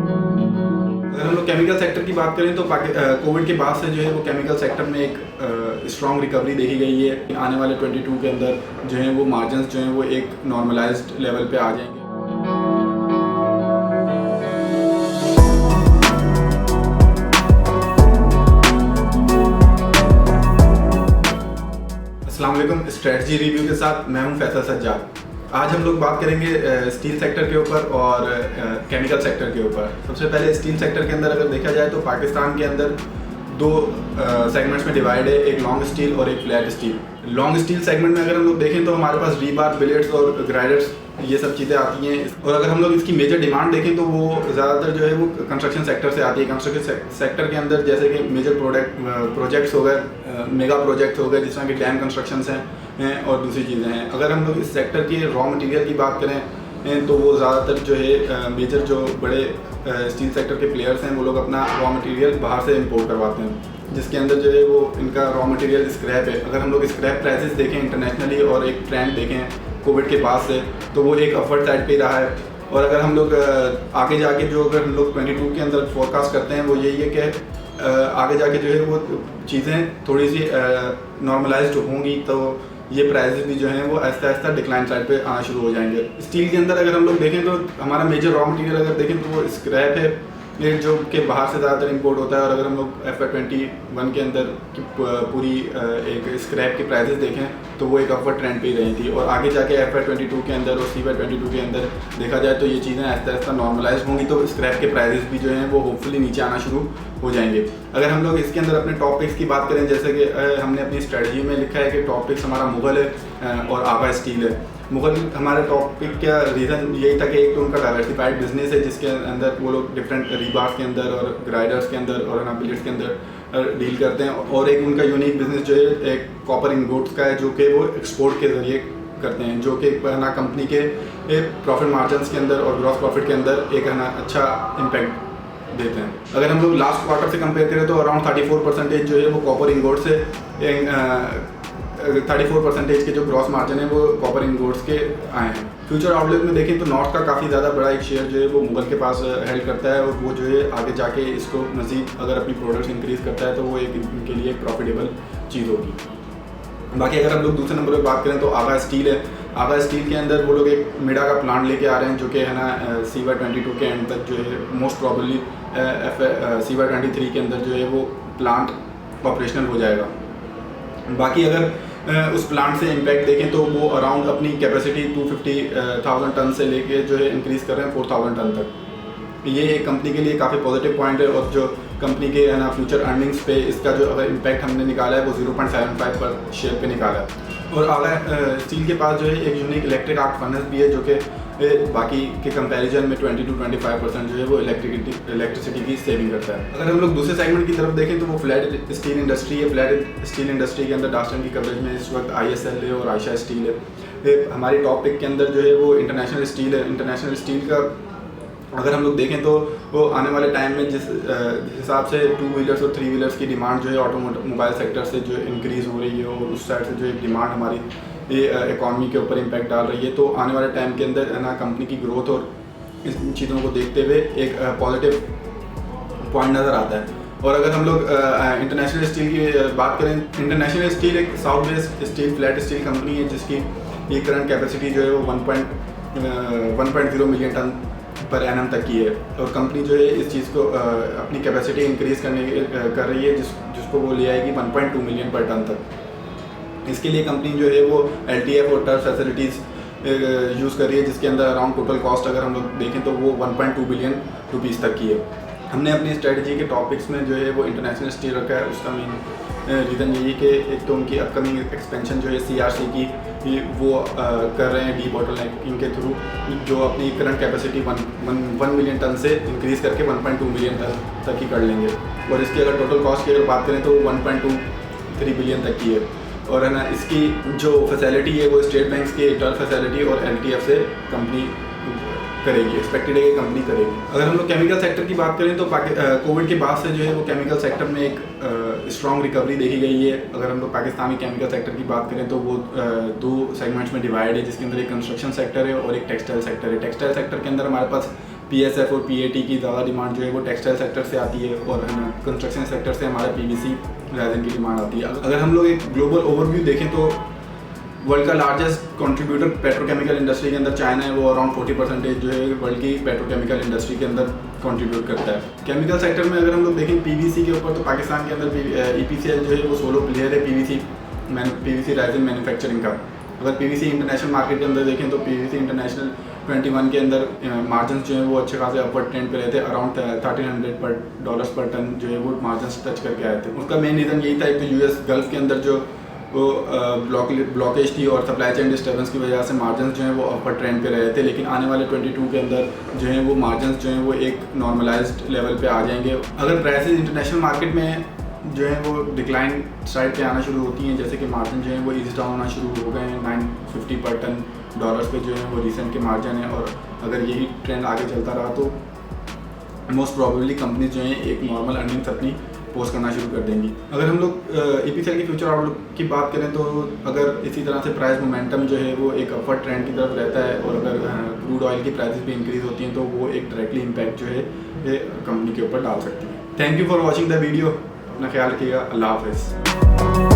अगर हम लोग केमिकल सेक्टर की बात करें तो कोविड के बाद से जो है वो केमिकल सेक्टर में एक स्ट्रॉन्ग रिकवरी देखी गई है। आने वाले 22 के अंदर जो है वो मार्जिन्स जो हैं वो एक नॉर्मलाइज्ड लेवल पे आ जाएंगे। अस्सलाम वालेकुम। स्ट्रेटजी रिव्यू के साथ मैं हूं फैसल सज्जाद। आज हम लोग बात करेंगे स्टील सेक्टर के ऊपर और केमिकल सेक्टर के ऊपर। सबसे पहले स्टील सेक्टर के अंदर अगर देखा जाए तो पाकिस्तान के अंदर दो सेगमेंट्स में डिवाइड है, एक लॉन्ग स्टील और एक flat steel. Long steel segment में अगर हम लोग देखें तो हमारे पास रीबार, बिलेट्स और ग्राइडर्स ये सब चीज़ें आती हैं। और अगर हम लोग इसकी मेजर डिमांड देखें तो वो ज़्यादातर जो है वो कंस्ट्रक्शन सेक्टर से आती है। कंस्ट्रक्शन सेक्टर के अंदर जैसे कि मेजर प्रोजेक्ट्स हो गए, मेगा प्रोजेक्ट्स हो गए, जिस तरह के डैम कंस्ट्रक्शंस हैं और दूसरी चीज़ें हैं। अगर हम लोग इस सेक्टर के रॉ मटेरियल की बात करें तो वो ज़्यादातर जो है मेजर जो बड़े स्टील सेक्टर के प्लेयर्स हैं वो लोग अपना रॉ मटेरियल बाहर से इंपोर्ट करवाते हैं, जिसके अंदर जो है वो इनका रॉ मटेरियल स्क्रैप है। अगर हम लोग स्क्रैप प्राइसेस देखें इंटरनेशनली और एक ट्रेंड देखें कोविड के बाद से, तो वो एक अपवर्ड साइड पे रहा है। और अगर हम लोग आगे जाके जो अगर हम लोग 22 के अंदर फोरकास्ट करते हैं वो यही है कि आगे जाके जो है वो चीज़ें थोड़ी सी नॉर्मलाइज्ड होंगी, तो ये प्राइसेस भी जो हैं वो आहिस्ता आहिस्ता डिक्लाइन साइड पे आना शुरू हो जाएंगे। स्टील के अंदर अगर हम लोग देखें तो हमारा मेजर रॉ मटेरियल अगर देखें तो वो स्क्रैप है, ये जो कि बाहर से ज़्यादातर इंपोर्ट होता है। और अगर हम लोग FY21 के अंदर की पूरी एक स्क्रैप की प्राइसेस देखें तो वो एक अपवर्ड ट्रेंड पे ही रही थी। और आगे जाके FY22 के अंदर और CY22 के अंदर देखा जाए तो ये चीज़ें आहिस्ता आहिस्ता नॉर्मलाइज होंगी, तो स्क्रैप के प्राइसेस भी जो हैं वो होपफुली नीचे आना शुरू हो जाएंगे। अगर हम लोग इसके अंदर अपने टॉप पिक्स की बात करें, जैसे कि हमने अपनी स्ट्रेटजी में लिखा है कि टॉप पिक्स हमारा मुगल है और आगा स्टील है। मुगल हमारे टॉपिक का रीज़न यही था कि एक तो उनका डाइवर्सिफाइड बिजनेस है, जिसके अंदर वो लोग डिफरेंट रीबार्स के अंदर और ग्राइडर्स के अंदर और बिलेट्स के अंदर डील करते हैं। और एक उनका यूनिक बिजनेस जो है एक कॉपर इनगोट्स का है, जो कि वो एक्सपोर्ट के ज़रिए करते हैं, जो कि ना कंपनी के प्रॉफिट मार्जिन्स के अंदर और ग्रॉस प्रॉफिट के अंदर एक है ना अच्छा इम्पैक्ट देते हैं। अगर हम लोग लास्ट क्वार्टर से कंपेयर करें तो अराउंड 34% जो है वो कॉपर इनगोट से 34% के जो ग्रॉस मार्जिन है वो कॉपर इनगोट्स के आए हैं। फ्यूचर आउटलुक में देखें तो नॉर्थ का काफ़ी ज़्यादा बड़ा एक शेयर जो है वो मुगल के पास हेल्ड करता है, और वो जो है आगे जाके इसको मज़ीद अगर अपनी प्रोडक्ट्स इंक्रीज़ करता है तो वो एक इनके लिए एक प्रॉफिटेबल चीज़ होगी। बाकी अगर हम लोग दूसरे नंबर पर बात करें तो आगा स्टील है। आगा स्टील के अंदर वो लोग एक मिडा का प्लांट लेके आ रहे हैं, जो कि है ना CY22 के एंड तक जो है मोस्ट प्रॉबली CY23 के अंदर जो है वो प्लांट ऑपरेशनल हो जाएगा। बाकी अगर उस प्लांट से इम्पैक्ट देखें तो वो अराउंड अपनी कैपेसिटी 250,000 टन से लेके जो है इंक्रीज़ कर रहे हैं 4,000 टन तक। ये एक कंपनी के लिए काफ़ी पॉजिटिव पॉइंट है। और जो कंपनी के है ना फ्यूचर अर्निंग्स पे इसका जो अगर इम्पैक्ट हमने निकाला है वो 0.75 पर शेयर पे निकाला है। और आगा स्टील के पास जो है एक यूनिक इलेक्ट्रिक आर्क फर्नेस भी है, जो कि बाकी के कंपैरिजन में 20 to 25% जो है वो इलेक्ट्रिसिटी की सेविंग करता है। अगर हम लोग दूसरे सेगमेंट की तरफ देखें तो वो फ्लैट स्टील इंडस्ट्री है। फ्लैट स्टील इंडस्ट्री के अंदर डास्टन की कवरेज में इस वक्त ISL है और आयशा स्टील है। हमारी टॉप पिक के अंदर जो है वो इंटरनेशनल स्टील है। इंटरनेशनल स्टील का अगर हम लोग देखें तो वो आने वाले टाइम में जिस हिसाब से 2 व्हीलर्स और 3 व्हीलर्स की डिमांड जो है ऑटोमोबाइल सेक्टर से जो इंक्रीज़ हो रही है और उस साइड से जो एक डिमांड हमारी ये इकॉनमी के ऊपर इम्पैक्ट डाल रही है, तो आने वाले टाइम के अंदर है ना कंपनी की ग्रोथ और इन चीज़ों को देखते हुए एक पॉजिटिव पॉइंट नज़र आता है। और अगर हम लोग इंटरनेशनल स्टील की बात करें, इंटरनेशनल स्टील एक south west steel flat steel company है, जिसकी ये करंट कैपेसिटी जो है वो 1.0 मिलियन टन पर एनम तक की है। और कंपनी जो है इस चीज़ को अपनी कैपेसिटी इंक्रीज़ कर रही है, जिसको वो ले आएगी 1.2 मिलियन पर टन तक। इसके लिए कंपनी जो है वो LTF और टर्फ फैसिलिटीज़ यूज़ कर रही है, जिसके अंदर अराउंड टोटल कॉस्ट अगर हम लोग देखें तो वो 1.2 बिलियन रुपीज़ तक की है। हमने अपनी स्ट्रेटजी के टॉपिक्स में जो है वो इंटरनेशनल स्टील रखा है। उसका मेन रीज़न यही है कि एक तो उनकी अपकमिंग एक्सपेंशन जो है CRC की वो कर रहे हैं डी बॉटलनेकिंग के थ्रू, जो अपनी करंट कैपेसिटी 1 मिलियन टन से इंक्रीज़ करके 1.2 मिलियन टन तक ही कर लेंगे। और इसकी अगर टोटल कॉस्ट की अगर बात करें तो 1.23 बिलियन तक की है। और है ना इसकी जो फैसिलिटी है वो स्टेट बैंक की टर्फ फैसिलिटी और LTF से कंपनी करेगी, एक्सपेक्टेड है कि कंपनी करेगी। अगर हम लोग केमिकल सेक्टर की बात करें तो कोविड के बाद से जो है वो केमिकल सेक्टर में एक स्ट्रॉन्ग रिकवरी देखी गई है। अगर हम लोग पाकिस्तानी केमिकल सेक्टर की बात करें तो वो 2 सेगमेंट्स में डिवाइड है, जिसके अंदर एक कंस्ट्रक्शन सेक्टर है और एक टेक्सटाइल सेक्टर है। टेक्सटाइल सेक्टर के अंदर हमारे पास PSF और PAT की ज़्यादा डिमांड जो है वो टेक्सटाइल सेक्टर से आती है और कंस्ट्रक्शन सेक्टर से हमारा PVC रेजिन की डिमांड आती है। अगर हम लोग एक ग्लोबल ओवरव्यू देखें तो वर्ल्ड का लार्जेस्ट कंट्रीब्यूटर पेट्रोकेमिकल इंडस्ट्री के अंदर चाइना है, वो अराउंड 40% जो है वर्ल्ड की पेट्रोकेमिकल इंडस्ट्री के अंदर कंट्रीब्यूट करता है। केमिकल सेक्टर में अगर हम लोग देखें PVC के ऊपर तो पाकिस्तान के अंदर EPCL जो है वो सोलो प्लेयर है PVC रेजिन मैन्युफैक्चरिंग का। अगर PVC इंटरनेशनल मार्केट के अंदर देखें तो PVC इंटरनेशनल 21 के अंदर मार्जिन जो है वो अच्छे खासे अपवर्ड ट्रेंड पे रहे थे, अराउंड $1300 पर टन जो है वो मार्जिन टच करके आए थे। उसका मेन रीज़न यही था, एक तो US गल्फ के अंदर जो वो ब्लॉकेज थी और सप्लाई चेन डिस्टर्बेंस की वजह से मार्जिन जो हैं वो अपर ट्रेंड पे रहे थे, लेकिन आने वाले 22 के अंदर जो है वो मार्जिन जो हैं वो एक नॉर्मलाइज्ड लेवल पे आ जाएंगे। अगर प्राइसेस इंटरनेशनल मार्केट में जो है वो डिक्लाइन साइड पे आना शुरू होती हैं, जैसे कि मार्जिन जो है वो ईज डाउन होना शुरू हो गए हैं, 950 पर टन डॉलर्स पे जो है वो रिसेंट के मार्जिन है, और अगर यही ट्रेंड आगे चलता रहा तो मोस्ट प्रॉबेबली कंपनी जो है एक नॉर्मल अर्निंग्स अपनी पोस्ट करना शुरू कर देंगी। अगर हम लोग EPCL की फ्यूचर आउटलुक की बात करें तो अगर इसी तरह से प्राइस मोमेंटम जो है वो एक अपवर्ड ट्रेंड की तरफ रहता है और अगर क्रूड ऑयल की प्राइसेस भी इंक्रीज होती हैं तो वो एक डायरेक्टली इम्पैक्ट जो है ये कंपनी के ऊपर डाल सकती है। Thank you for watching the video. अपना ख्याल रखिएगा। अल्लाह हाफिज़।